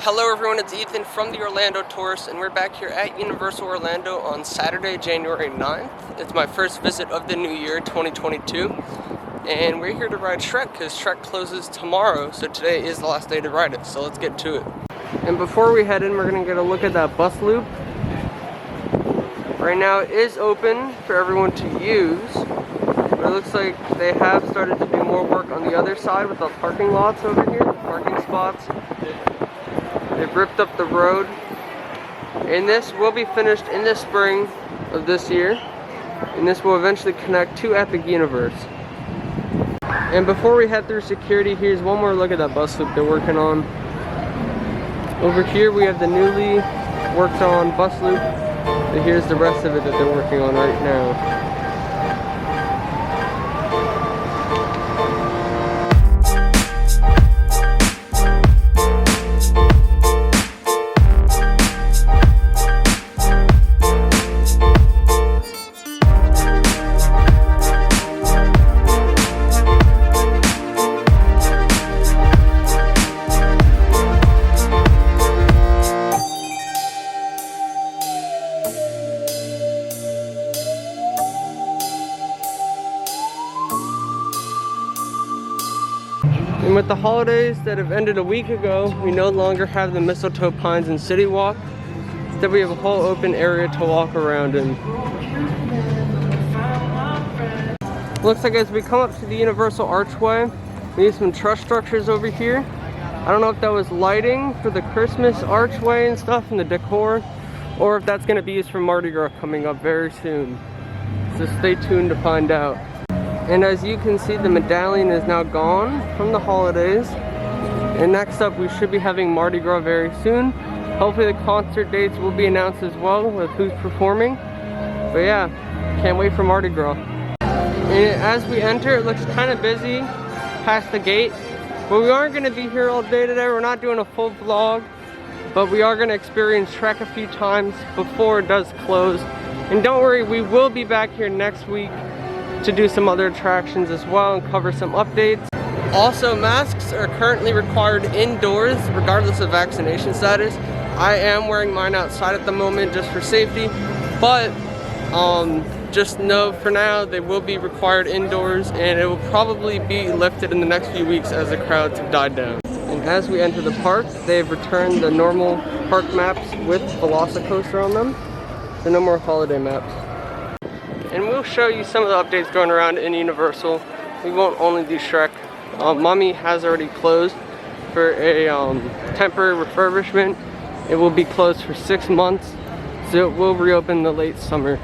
Hello everyone, it's Ethan from the Orlando Tourist, and we're back here at Universal Orlando on Saturday, January 9th. It's my first visit of the new year, 2022, and we're here to ride Shrek because Shrek closes tomorrow, so today is the last day to ride it, so let's get to it. And before we head in, we're going to get a look at that bus loop. Right now it is open for everyone to use, but it looks like they have started to do more work on the other side with the parking lots over here, the parking spots. They've ripped up the road, and this will be finished in the spring of this year, and this will eventually connect to Epic Universe. And before we head through security, here's one more look at that bus loop they're working on. Over here we have the newly worked on bus loop, and here's the rest of it that they're working on right now. And with the holidays that have ended a week ago, we no longer have the mistletoe pines and city walk. Instead, we have a whole open area to walk around in. Looks like as we come up to the Universal Archway, we have some truss structures over here. I don't know if that was lighting for the Christmas archway and stuff and the decor, or if that's going to be used for Mardi Gras coming up very soon. So stay tuned to find out. And as you can see, the medallion is now gone from the holidays. And next up, we should be having Mardi Gras very soon. Hopefully the concert dates will be announced as well with who's performing. But yeah, can't wait for Mardi Gras. And as we enter, it looks kind of busy past the gate. But we aren't going to be here all day today. We're not doing a full vlog. But we are going to experience Shrek a few times before it does close. And don't worry, we will be back here next week to do some other attractions as well and cover some updates. Also, masks are currently required indoors regardless of vaccination status. I am wearing mine outside at the moment just for safety, but just know for now they will be required indoors, and it will probably be lifted in the next few weeks as the crowds have died down. And as we enter the park, they've returned the normal park maps with Velocicoaster on them, so no more holiday maps. And we'll show you some of the updates going around in Universal. We won't only do Shrek. Mummy has already closed for a temporary refurbishment. It will be closed for 6 months, so it will reopen in the late summer.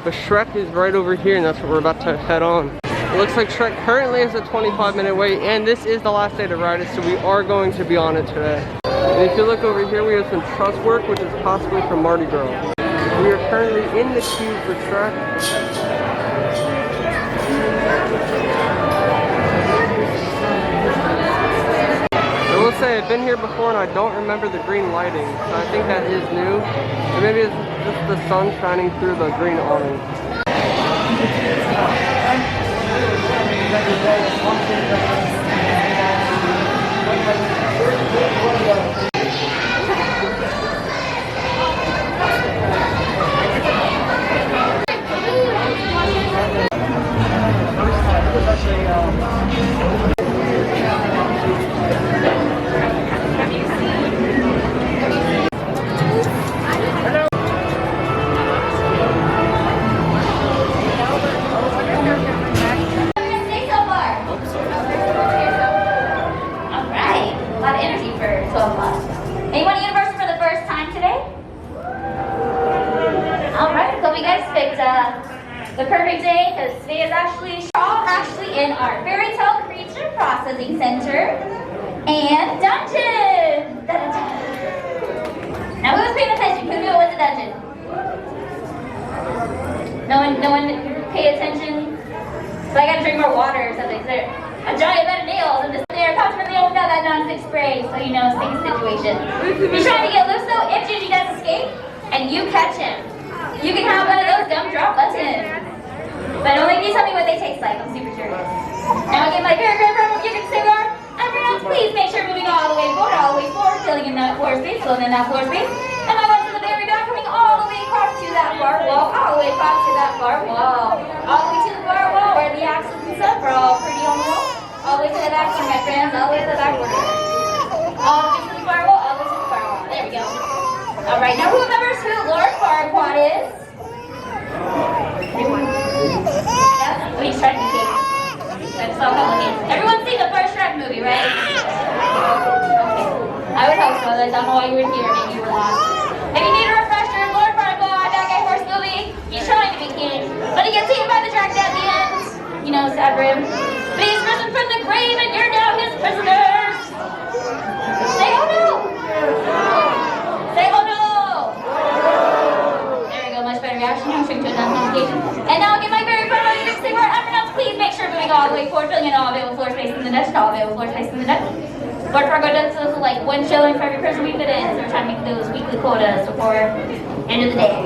But Shrek is right over here, and that's where we're about to head on. It looks like Shrek currently has a 25-minute wait, and this is the last day to ride it, so we are going to be on it today. And if you look over here, we have some truss work, which is possibly from Mardi Gras. We are currently in the queue for Shrek. I will say I've been here before and I don't remember the green lighting, so I think that is new. Or maybe it's just the sun shining through the green awning. The perfect day, because today is actually in our fairy tale creature processing center and dungeon. Now who's paying attention? Who knew it was a dungeon? No one pay attention. So I gotta drink more water or something. So a giant bed of nails and just there, touch my nail without that non-stick spray. So you know, sticky situation. He's trying to get loose though. If Gingy does escape and you catch him, you can have one of those gumdrop buttons. But only if you tell me what they taste like. I'm super curious. Now I'll get my paragraph from you can cigar. Everyone, please make sure moving all the way forward till you floating in that floor space. And my ones in the very back coming all the way across to that far wall, all the way across to that far wall. All the way to the far wall where the axes and stuff are all pretty on the wall. All the way to the back corner, my friends, all the way to the back corner. All the way to the far wall, all the way to the far wall. There we go. Alright, now who remembers who Lord Farquaad is? Yeah? Oh, he's trying to be cake. That's so complicated. Everyone's seen the first Shrek movie, right? Okay. I would hope so. I don't know why you were here. Maybe you were lost. If you need a refresher, Lord Farquaad, that guy horse movie, he's trying to be king, but he gets eaten by the dragon at the end. You know, sad for him. But he's risen from the grave and you're now his prisoners. Say oh no! Say oh no! There we go, much better reaction. I'm sure to a notification. And now I'll get my very proud of you to say word. Everyone else, please make sure moving all the way forward, filling in all available floor space in the Dutch, all available floor space in the Dutch. Lord Farquaad does this like 1 shilling for every person we fit in, so we're trying to make those weekly quotas before end of the day.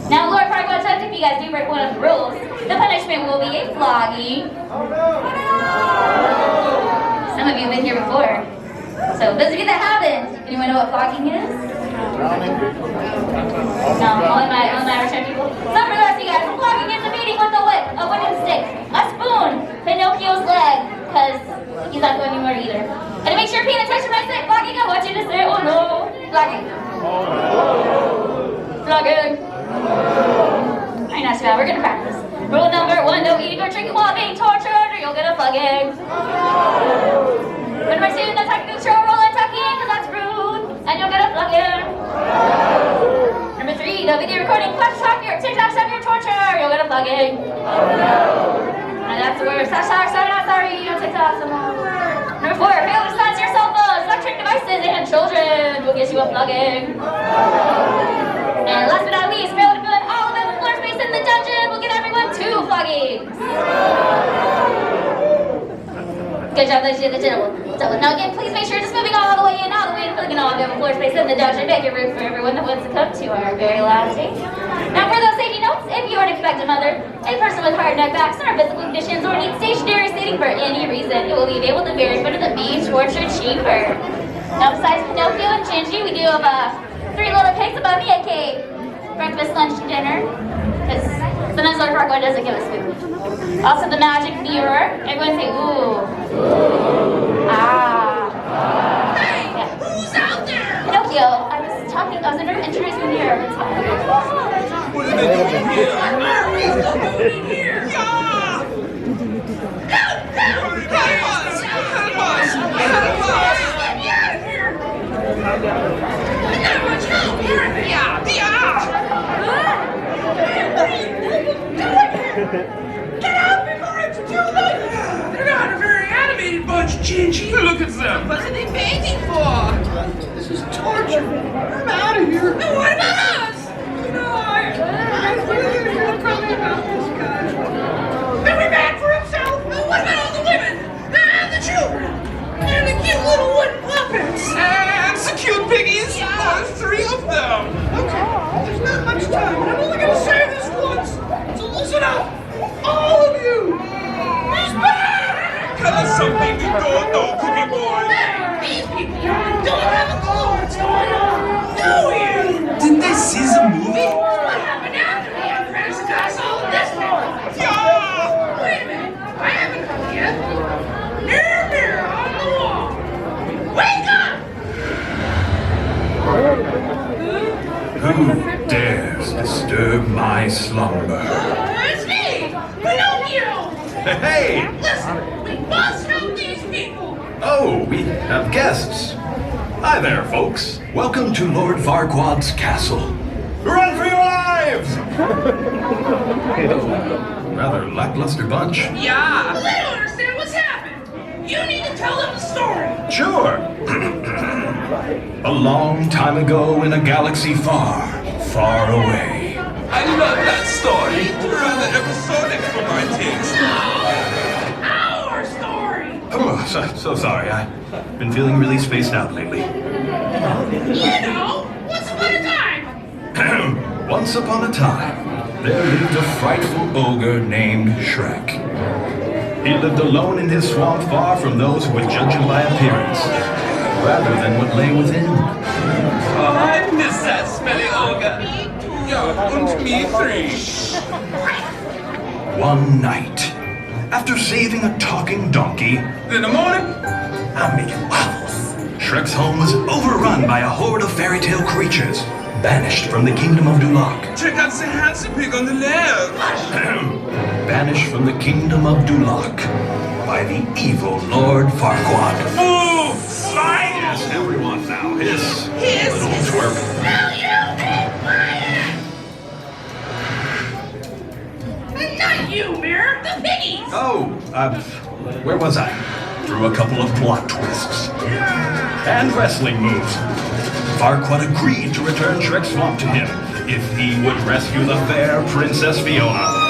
Now, Lord Farquaad says if you guys do break one of the rules, the punishment will be a flogging. Some of you have been here before. So, those of you that haven't, anyone know what flogging is? No, only my Irish people. So, for the rest of you guys, flogging is a beating with a whip, a wooden stick, a spoon, Pinocchio's leg, because he's not going anywhere either. And to make sure you're paying attention when I say flogging, I want you to say, oh no, flogging. Flogging. Alright, not too bad, we're gonna practice. Rule number 1, don't eat or drink while being tortured or you'll get a flogging. When we're seeing the technical show, roll and tuck in, cause that's rude, and you'll get a flogging. Number 3, the video recording flash track your TikToks of your torture, you'll get a flogging. And that's the word. Sorry, you don't TikTok someone. Number 4, fail to silence your cell phones, electric devices, and children will get you a flogging. And last but not least, fail to fill in all of the floor space in the dungeon will get everyone 2 floggings. Good job, ladies and gentlemen. Now again, please make sure you're just moving all the way in, all the way to filling in all of the floor space in the dungeon. Make it room for everyone that wants to come to our very last stage. Now for those safety notes, if you are an expectant mother, a person with hard neck backs or physical conditions, or needs stationary seating for any reason, it will be available at the very foot of the main torture chamber. Now besides Pinocchio and Gingy, we do have 3 little cakes above me, aka breakfast, lunch, and dinner. Because sometimes Lord Farquaad doesn't give us food. Also the magic mirror. Everyone say ooh. Ah. Hey, Yeah. who's out there? Pinocchio, I was introducing the mirror. It's fine. What are they doing here? What are we doing here? Yeah! Help! Help! Help us! Help us! Help us! Get me out of here! Not much help here! Yeah! Get out before it's too late! They're not a very animated bunch, Gingy. Look at them. What are they painting for? This is torture. I'm out of here. No, what about us? No, I really feel probably about this guy. He'll be mad for himself. Well, what about all the women? And the children? And the cute little wooden puppets? And some cute piggies? Yeah. There's 3 of them. Okay, there's not much time, but I'm only going to say this once. So listen up, all of you. He's back! Tell us something you don't know, Cookie Boy. Hey, these people don't have a clue what's going on. Do you? Didn't they see the movie? What happened after the entrance? I saw this one. Yeah! Wait a minute, I haven't come yet. Mirror, mirror on the wall. Wake up! Who dares disturb my slumber? It's me, Pinocchio! Hey! Listen, we must help these people! Oh, we have guests. Hi there, folks. Welcome to Lord Farquaad's castle. Run for your lives! Rather lackluster bunch. Yeah! Well, they don't understand what's happened! You need to tell them the story! Sure. A long time ago in a galaxy far, far away. I love that story. Rather episodic for my taste. Our story! Oh, so sorry. I've been feeling really spaced out lately. You know, once upon a time! Once upon a time, there lived a frightful ogre named Shrek. He lived alone in his swamp, far from those who would judge him by appearance. rather than what lay within. Oh, I miss that smelly ogre. Ja, und me three. One night, after saving a talking donkey, In the morning, I'm making waffles. Shrek's home was overrun by a horde of fairy tale creatures, banished from the kingdom of Dulak. check out the handsome pig on the left. Banished from the kingdom of Dulak by the evil Lord Farquaad. Move! Slide! Yes, everyone now, hiss. Little twerp. Not you, Mirror. The piggies. Oh, where was I? Through a couple of plot twists. And wrestling moves. Farquaad agreed to return Shrek's swamp to him if he would rescue the fair Princess Fiona.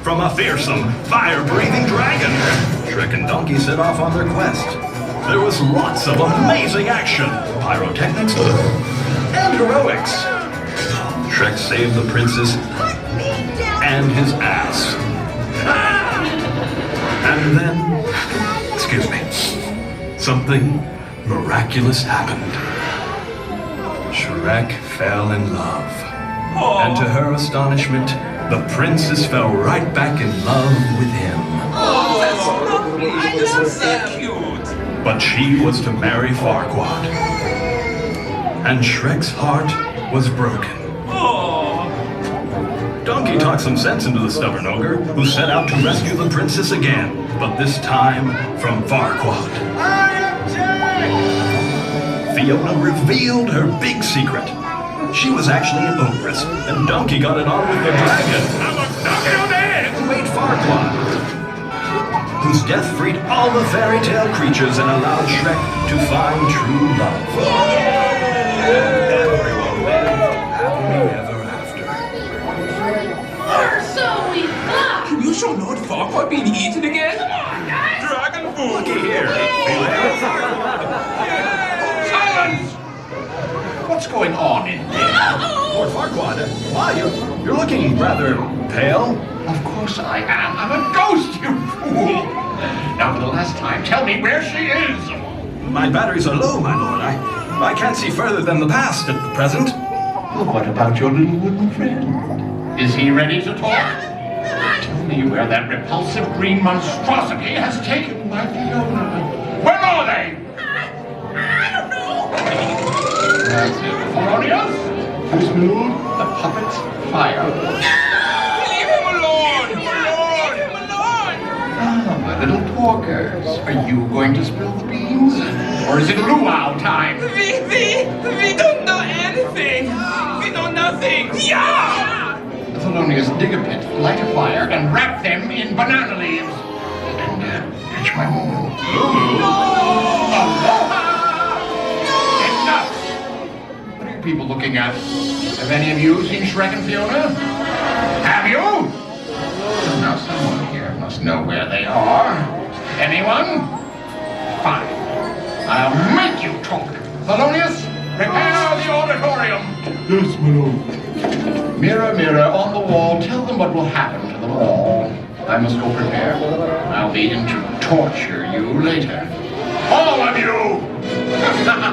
From a fearsome, fire-breathing dragon. Shrek and Donkey set off on their quest. There was lots of amazing action, pyrotechnics, and heroics. Shrek saved the princess and his ass. And then, excuse me, something miraculous happened. Shrek fell in love. And to her astonishment, the princess fell right back in love with him. Oh, that's lovely. I love that. Cute. But she was to marry Farquaad. And Shrek's heart was broken. Oh, Donkey talked some sense into the stubborn ogre, who set out to rescue the princess again, but this time from Farquaad. Fiona revealed her big secret. She was actually an ogress, and Donkey got it on with the dragon. Who made Farquaad, whose death freed all the fairy tale creatures and allowed Shrek to find true love. Everyone lived happily ever after. Or so we thought. can you show Lord Farquaad being eaten again? Dragon food. Looky here, Fiona. Silence! What's going on in there? Lord Farquaad, why, you're looking rather pale. Of course I am. I'm a ghost, you fool. Now for the last time, tell me where she is. My batteries are low, my lord. I can't see further than the past at the present. Well, what about your little wooden friend? Is he ready to talk? Tell me where that repulsive green monstrosity has taken my Fiona. Where are they? I don't know. That's it. Thelonious? Who's moved? The puppet's fire. Leave him alone! Leave him alone! Ah, my little talkers. Are you going to spill the beans? Or is it luau time? We don't know anything. We know nothing. Yeah! Thelonious, dig a pit, light a fire, and wrap them in banana leaves. And catch my moo. Enough! What are you people looking at? Have any of you seen Shrek and Fiona? Have you? Now someone here must know where they are. Anyone? Fine. I'll make you talk. Thelonious, prepare the auditorium. Yes, my lord. Mirror, mirror on the wall, tell them what will happen to them all. I must go prepare. I'll be in to torture you later. All of you!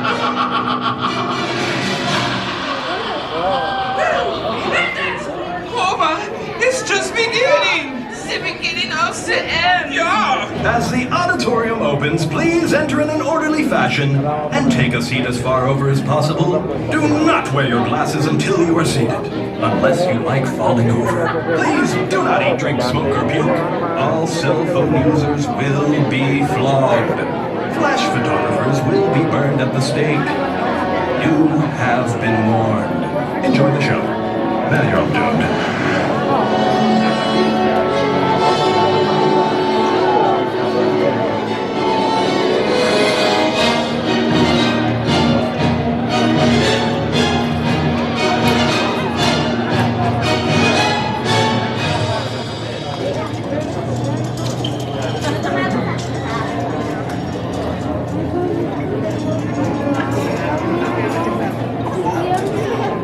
Homer, it's just beginning. The beginning of the end. Yeah! As the auditorium opens, please enter in an orderly fashion and take a seat as far over as possible. Do not wear your glasses until you are seated, unless you like falling over. Please do not eat, drink, smoke, or puke. All cell phone users will be flogged. Flash photographers will be burned at the stake. You have been warned. Enjoy the show. Now you're all doomed.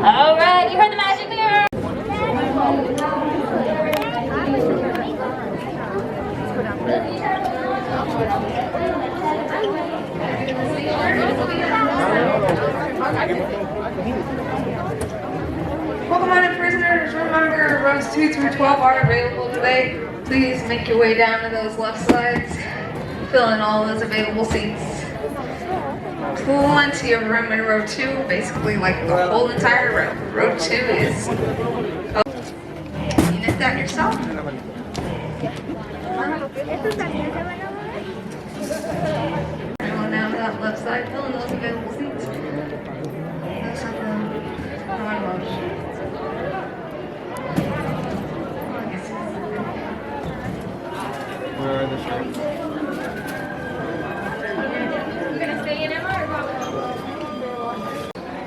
All right, you heard the magic mirror. Pokemon and prisoners, remember rows 2 through 12 are available today. Please make your way down to those left sides. Fill in all those available seats. Plenty of room in row 2, basically like the whole entire row. Row 2 is... Oh, you knit that yourself? Everyone down to that left side, fill in those available seats. That's not Where are the shirts?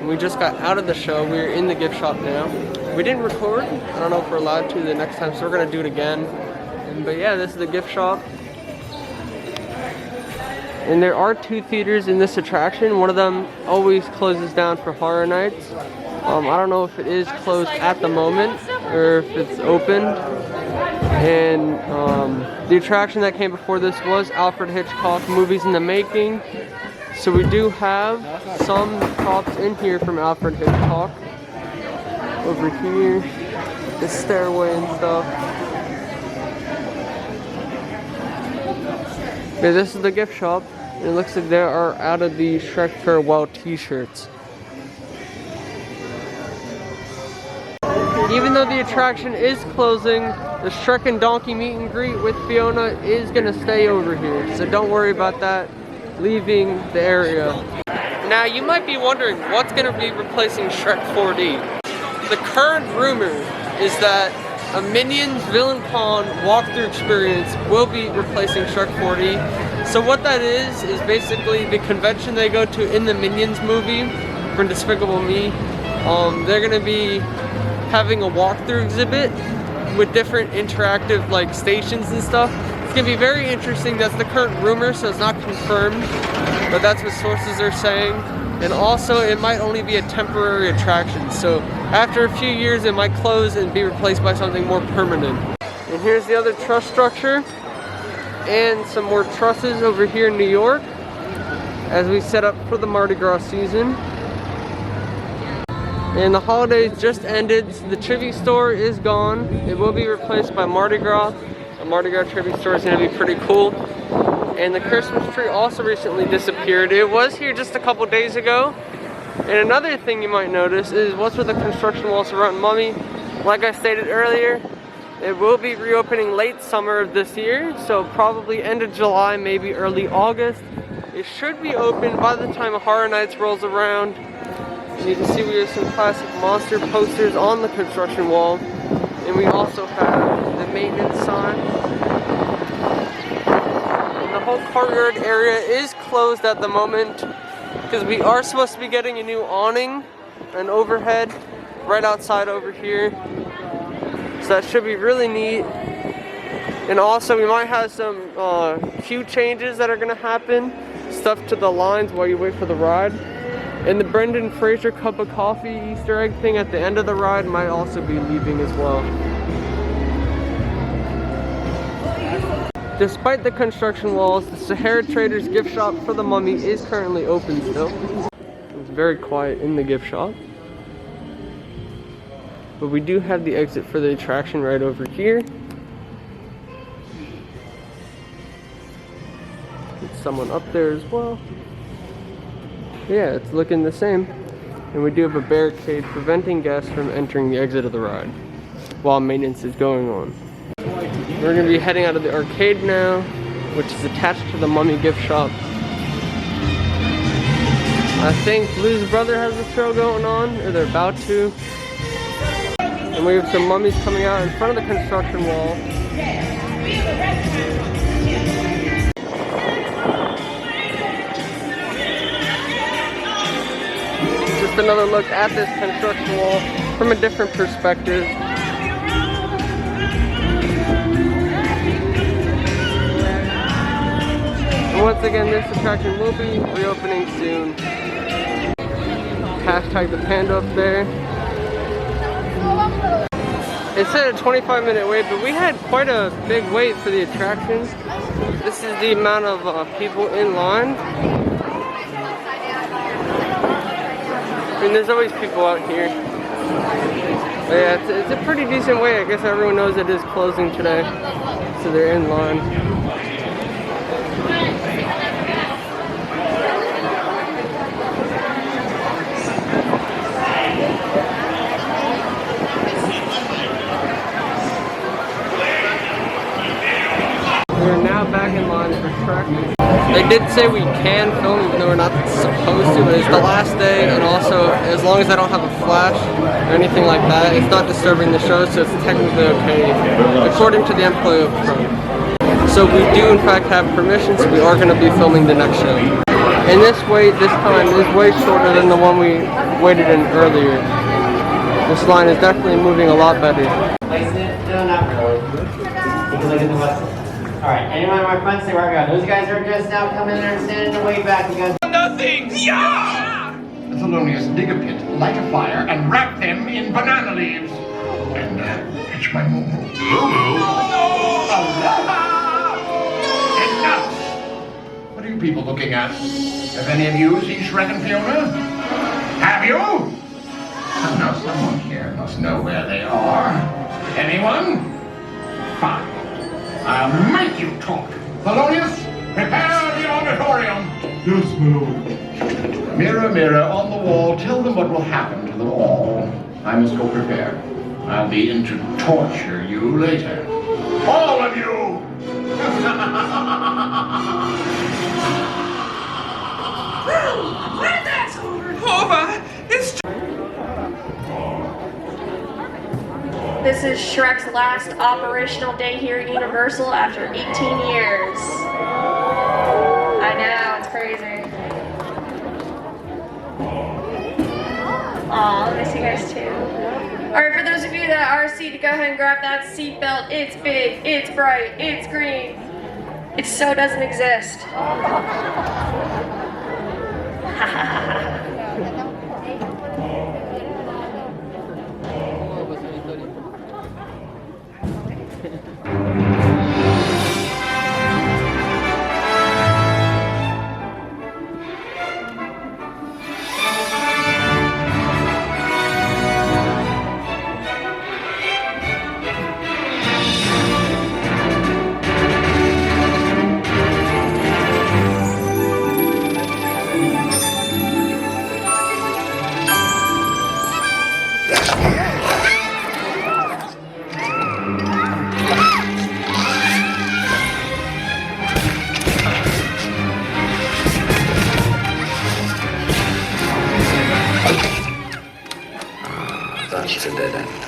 We just got out of the show. We're in the gift shop now. We didn't record. I don't know if we're allowed to the next time, so we're gonna do it again. But yeah, this is the gift shop. And there are 2 theaters in this attraction. One of them always closes down for horror nights. I don't know if it is closed at the moment or if it's open. And the attraction that came before this was Alfred Hitchcock Movies in the Making. So we do have some props in here from Alfred Hitchcock. Over here, the stairway and stuff. Okay, this is the gift shop. It looks like there are out of the Shrek Farewell t-shirts. Even though the attraction is closing, the Shrek and Donkey meet and greet with Fiona is gonna stay over here. So don't worry about that leaving the area. Now you might be wondering what's gonna be replacing Shrek 4D. The current rumor is that a Minions Villain Con walkthrough experience will be replacing Shrek 4D. So what that is basically the convention they go to in the Minions movie for Despicable Me. They're gonna be having a walkthrough exhibit with different interactive like stations and stuff. It's gonna be very interesting. That's the current rumor, so it's not confirmed, but that's what sources are saying. And also it might only be a temporary attraction, so after a few years it might close and be replaced by something more permanent. And here's the other truss structure and some more trusses over here in New York as we set up for the Mardi Gras season. And the holidays just ended, so the trivia store is gone. It will be replaced by Mardi Gras. The Mardi Gras trivia store is going to be pretty cool. And the Christmas tree also recently disappeared. It was here just a couple days ago. And another thing you might notice is what's with the construction walls around Mummy. Like I stated earlier, it will be reopening late summer of this year, so probably end of July, maybe early August. It should be open by the time Horror Nights rolls around. And you can see we have some classic monster posters on the construction wall. And we also have the maintenance sign. And the whole courtyard area is closed at the moment because we are supposed to be getting a new awning and overhead right outside over here. So that should be really neat. And also we might have some queue changes that are going to happen. Stuff to the lines while you wait for the ride. And the Brendan Fraser cup of coffee Easter egg thing at the end of the ride might also be leaving as well. Despite the construction walls, the Sahara Traders gift shop for the Mummy is currently open still. It's very quiet in the gift shop. But we do have the exit for the attraction right over here. There's someone up there as well. Yeah, it's looking the same. And we do have a barricade preventing guests from entering the exit of the ride while maintenance is going on. We're going to be heading out of the arcade now, which is attached to the Mummy gift shop. I think Blue's Brother has a show going on, or they're about to. And we have some mummies coming out in front of the construction wall. Just another look at this construction wall from a different perspective. And once again, this attraction will be reopening soon. Hashtag the panda up there. It said a 25-minute wait, but we had quite a big wait for the attraction. This is the amount of people in line. mean, there's always people out here. But yeah, it's a pretty decent way. I guess everyone knows it is closing today, so they're in line. We're now back in line for Shrek. They did say we can film even though we're not supposed to, but it's the last day, and also as long as I don't have a flash or anything like that, it's not disturbing the show, so it's technically okay according to the employee of Pro. So we do in fact have permission, so we are going to be filming the next show. And this wait this time is way shorter than the one we waited in earlier. This line is definitely moving a lot better. No, not really. Take a look at the west. Alright, anyone on my front, say where I go. Those guys are just now coming there and standing in the way back. You guys. Nothing! Yeah! Thelonious, dig a pit, light a fire, and wrap them in banana leaves. And catch my moo-moo. Moo-moo? Enough! What are you people looking at? Have any of you seen Shrek and Fiona? Have you? Oh, now someone here must know where they are. Anyone? Fine. I'll make you talk. Thelonious, prepare the auditorium. Yes, ma'am. Mirror, mirror on the wall, tell them what will happen to them all. I must go prepare. I'll be in to torture you later. All of you! When that's over, it's This is Shrek's last operational day here at Universal after 18 years. I know, it's crazy. Aw, I miss you guys too. Alright, for those of you that are seated, go ahead and grab that seatbelt. It's big, it's bright, it's green. It so doesn't exist.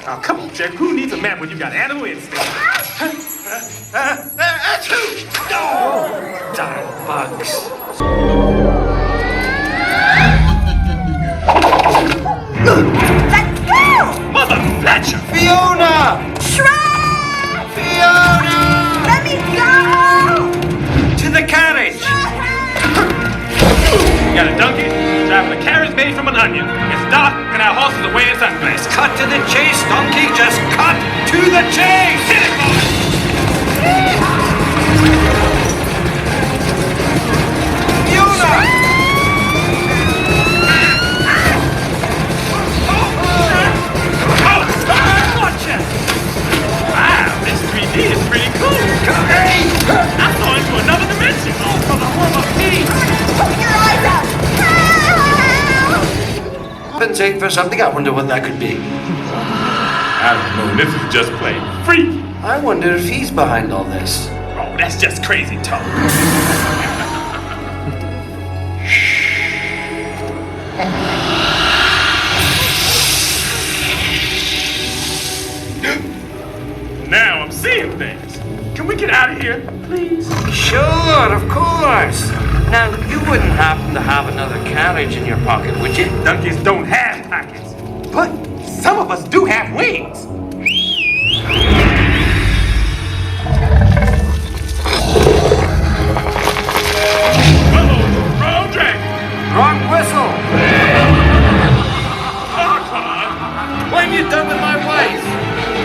Oh, come on, Jack. Who needs a map when you got animal instinct? Achoo! Oh, darn bugs. Let's go! Mother Fletcher! Fiona! Shrek! Fiona! Let me go! To the carriage! You got a donkey driving a carriage made from an onion. It's dark and our horses are wearing sunglasses. Cut to the chase, donkey! Just cut to the chase! Hit it, boy! Fiona! Watch it! Wow, this 3D is pretty cool. Hey! I'm going to another dimension. Oh, from the home of peace. Open your eyes up! Compensate for something. I wonder what that could be. I don't know. This is just plain freaky. I wonder if he's behind all this. Oh, that's just crazy talk. Now I'm seeing things. Can we get out of here, please? Sure, of course. Now, you wouldn't happen to have another carriage in your pocket, would you? Donkeys don't have pockets, but some of us do have wings. Uh-oh, wrong dragon. Wrong whistle. Oh, come on. What have you done with my wife?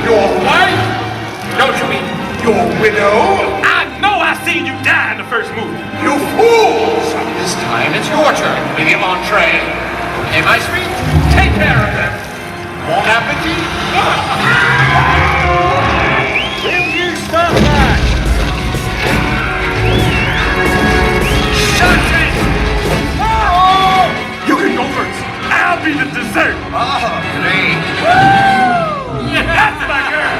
Your wife? Don't you mean your widow? I know I seen you die in the first movie. You fools! This time it's your turn to be the entree. Okay, my street? care of them. Bon appetit! If you stop that! Shut it! Oh! You can go first. I'll be the dessert. Oh, great. That's my girl.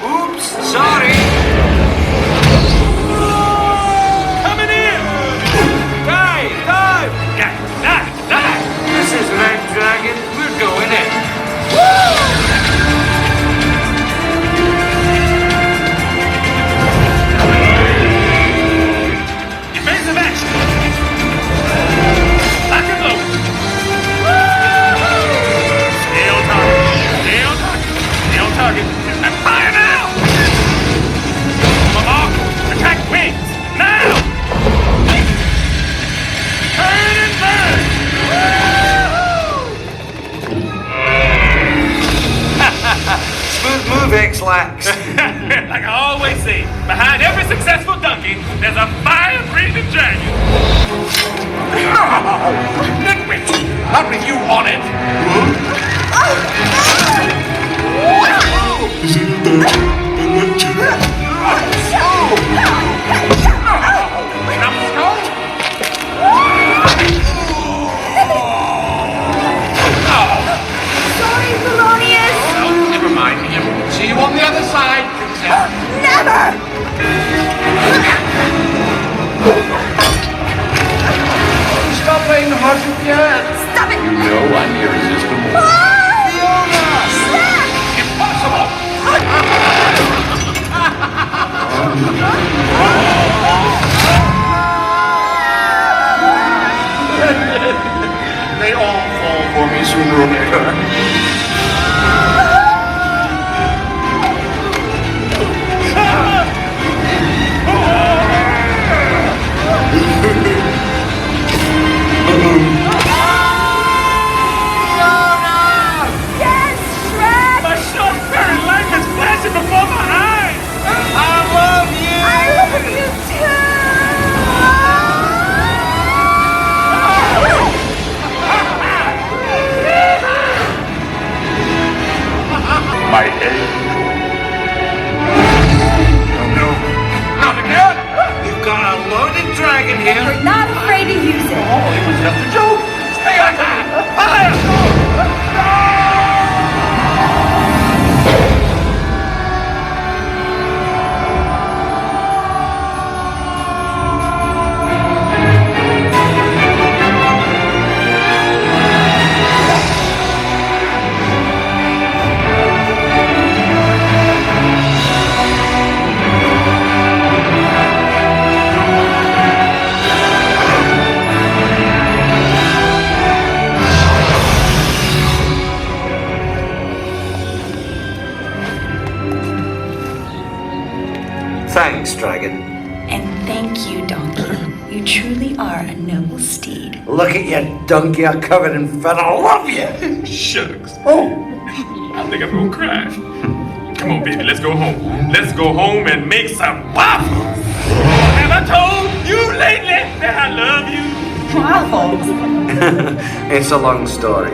Oops, sorry. Coming in. Dive! Die! This is Red Dragon. We're going in. Evasive action. Lock and load. Stay on target. And fire now! Mark, attack wings, now! Turn and burn! Smooth move, X-Lax. Like I always say, behind every successful donkey, there's a fire-breathing dragon. Nitwit! Not with you on it! Sorry, Polonius! Never mind him. See you on the other side, Princess. Never! Stop playing hard to get. Stop it! You know I'm irresistible. Impossible! They all fall for me sooner or later. Yes, Shrek! My short fairy life is flashing before my eyes! I love you! I love you My angel. Oh no, not again! You've got a loaded dragon here. We're not afraid to use it. Oh, it was just a joke! Stay on that! Thanks, Dragon. And thank you, Donkey. You truly are a noble steed. Look at you, donkey. I'm covered in fat. I love you. Shucks. Oh, I think I'm gonna cry. Come on, baby, let's go home. Let's go home and make some waffles. Have I told you lately that I love you? Waffles. It's a long story.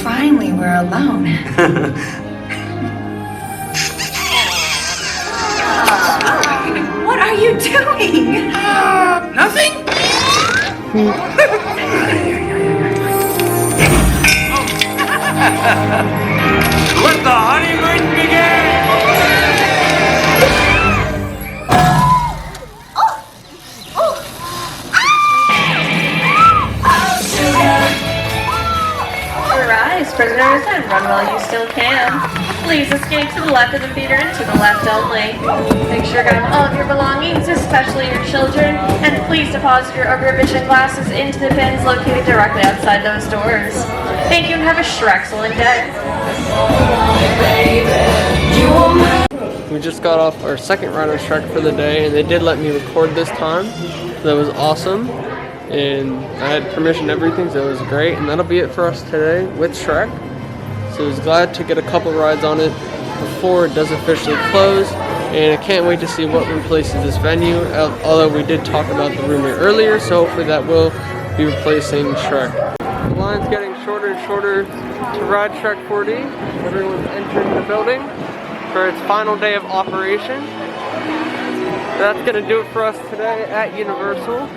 Finally, we're alone. What are you doing? Nothing? Let the honeymoon begin! Arise, prisoners, and run while you still can. Please escape to the left of the theater and to the left only. Make sure you have all of your belongings, especially your children, and please deposit your ogre vision glasses into the bins located directly outside those doors. Thank you and have a Shrexcellent day. We just got off our second ride on Shrek for the day, and they did let me record this time. So that was awesome. And I had permission and everything, so it was great. And that'll be it for us today with Shrek. So I was glad to get a couple rides on it before it does officially close. And I can't wait to see what replaces this venue, although we did talk about the rumor earlier, so hopefully that will be replacing Shrek. The line's getting shorter and shorter to ride Shrek 4D. Everyone's entering the building for its final day of operation. That's gonna do it for us today at Universal.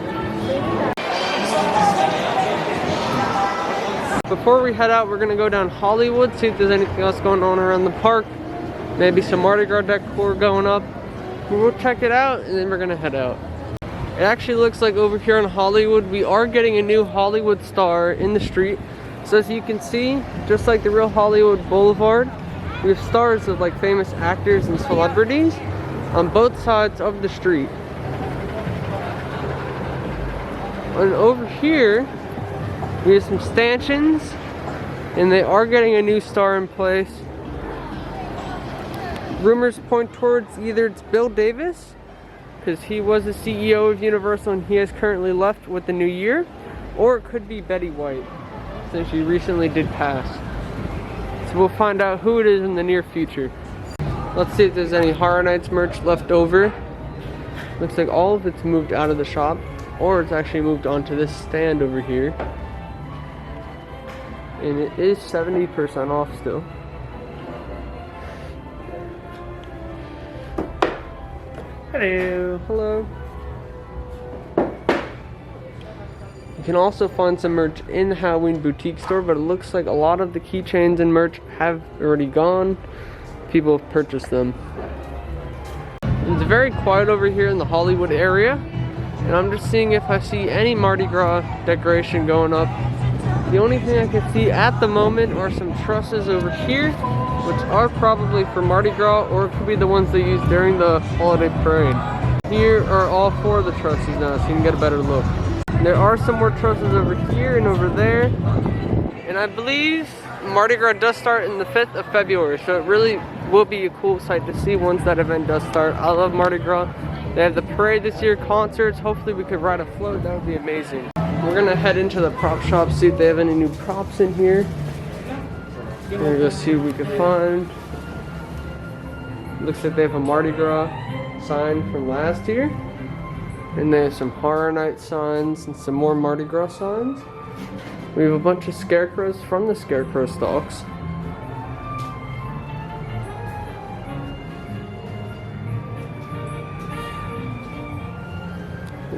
Before we head out, we're gonna go down Hollywood, see if there's anything else going on around the park. Maybe some Mardi Gras decor going up. We'll check it out and then we're gonna head out. It actually looks like over here in Hollywood, we are getting a new Hollywood star in the street. So as you can see, just like the real Hollywood Boulevard, we have stars of like famous actors and celebrities on both sides of the street. And over here, we have some stanchions, and they are getting a new star in place. Rumors point towards either it's Bill Davis, because he was the CEO of Universal and he has currently left with the new year, or it could be Betty White, since she recently did pass. So we'll find out who it is in the near future. Let's see if there's any Horror Nights merch left over. Looks like all of it's moved out of the shop, or it's actually moved onto this stand over here. And it is 70% off still. Hello. Hello. You can also find some merch in the Halloween boutique store, but it looks like a lot of the keychains and merch have already gone. People have purchased them. It's very quiet over here in the Hollywood area, and I'm just seeing if I see any Mardi Gras decoration going up. The only thing I can see at the moment are some trusses over here, which are probably for Mardi Gras, or it could be the ones they use during the holiday parade. Here are all four of the trusses now, so you can get a better look. There are some more trusses over here and over there, and I believe Mardi Gras does start in the 5th of February, so it really will be a cool sight to see once that event does start. I love Mardi Gras. They have the parade this year, concerts. Hopefully we could ride a float. That would be amazing. We're gonna head into the prop shop, see if they have any new props in here. We're gonna go see what we can find. Looks like they have a Mardi Gras sign from last year. And they have some Horror Night signs and some more Mardi Gras signs. We have a bunch of scarecrows from the Scarecrow stalks.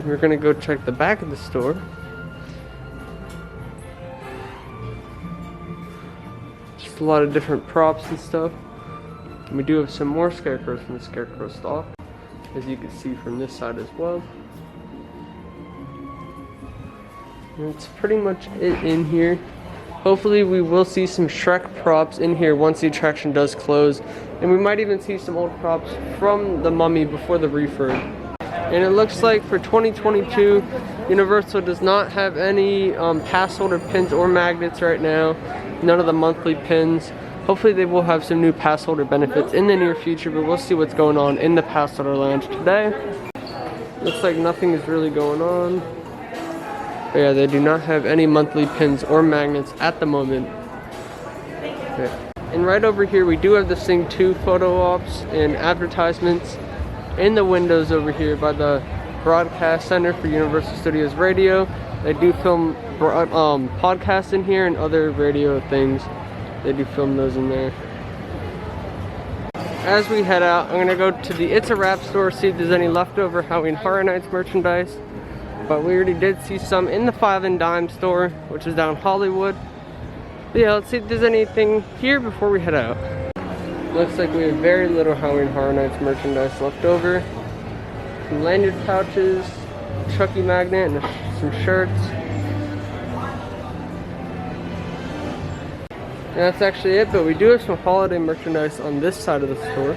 We're gonna go check the back of the store. Just a lot of different props and stuff. And we do have some more scarecrows from the Scarecrow stalk, as you can see from this side as well. And that's pretty much it in here. Hopefully we will see some Shrek props in here once the attraction does close. And we might even see some old props from the Mummy before the refurb. And it looks like for 2022, Universal does not have any pass holder pins or magnets right now. None of the monthly pins. Hopefully they will have some new pass holder benefits in the near future, but we'll see what's going on in the pass holder lounge today. Looks like nothing is really going on. But yeah, they do not have any monthly pins or magnets at the moment. Okay. And right over here, we do have the Sing 2 photo ops and advertisements in the windows over here by the Broadcast Center for Universal Studios Radio. They do film podcasts in here and other radio things. They do film those in there. As we head out, I'm gonna go to the It's a Wrap store, see if there's any leftover Halloween Horror Nights merchandise. But we already did see some in the 5 and Dime store, which is down Hollywood. But yeah, let's see if there's anything here before we head out. Looks like we have very little Halloween Horror Nights merchandise left over. Some lanyard pouches, Chucky magnet, and some shirts. And that's actually it, but we do have some holiday merchandise on this side of the store.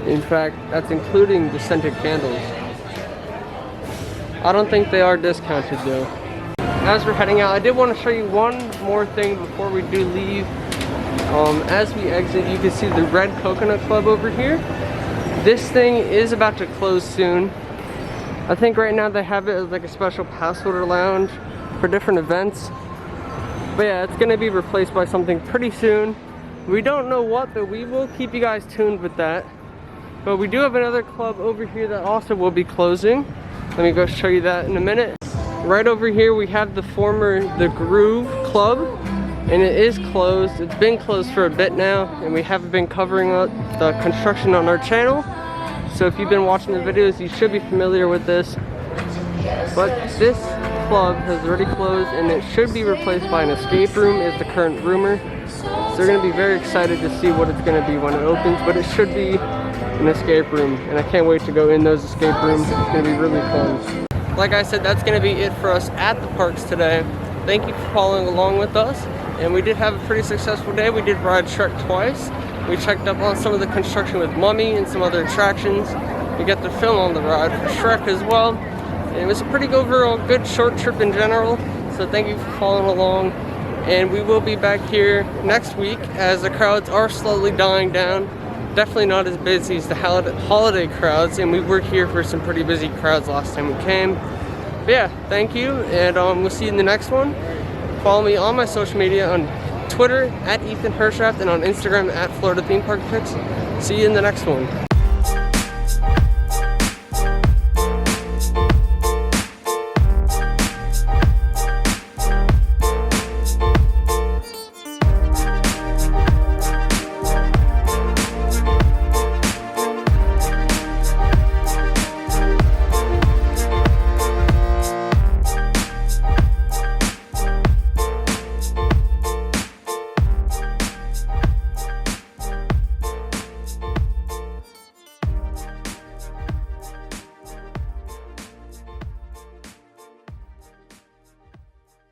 In fact, that's including the scented candles. I don't think they are discounted though. As we're heading out, I did want to show you one more thing before we do leave. As we exit, you can see the Red Coconut Club over here. This thing is about to close soon. I think right now they have it as like a special pass holder lounge for different events. But yeah, it's gonna be replaced by something pretty soon. We don't know what, but we will keep you guys tuned with that. But we do have another club over here that also will be closing. Let me go show you that in a minute. Right over here we have the former The Groove Club, and it is closed. It's been closed for a bit now, and we haven't been covering up the construction on our channel. So if you've been watching the videos, you should be familiar with this. But this club has already closed, and it should be replaced by an escape room is the current rumor. So they're going to be very excited to see what it's going to be when it opens, but it should be an escape room, and I can't wait to go in those escape rooms. It's going to be really fun. Like I said, that's going to be it for us at the parks today. Thank you for following along with us, and we did have a pretty successful day. We did ride Shrek twice. We checked up on some of the construction with Mummy and some other attractions. We got to film on the ride for Shrek as well. And it was a pretty overall good short trip in general, so thank you for following along. And we will be back here next week as the crowds are slowly dying down. Definitely not as busy as the holiday crowds, and we were here for some pretty busy crowds last time we came. But yeah, thank you, and we'll see you in the next one. Follow me on my social media on Twitter @EthanHershaft and on Instagram @FloridaThemeParkPics. See you in the next one.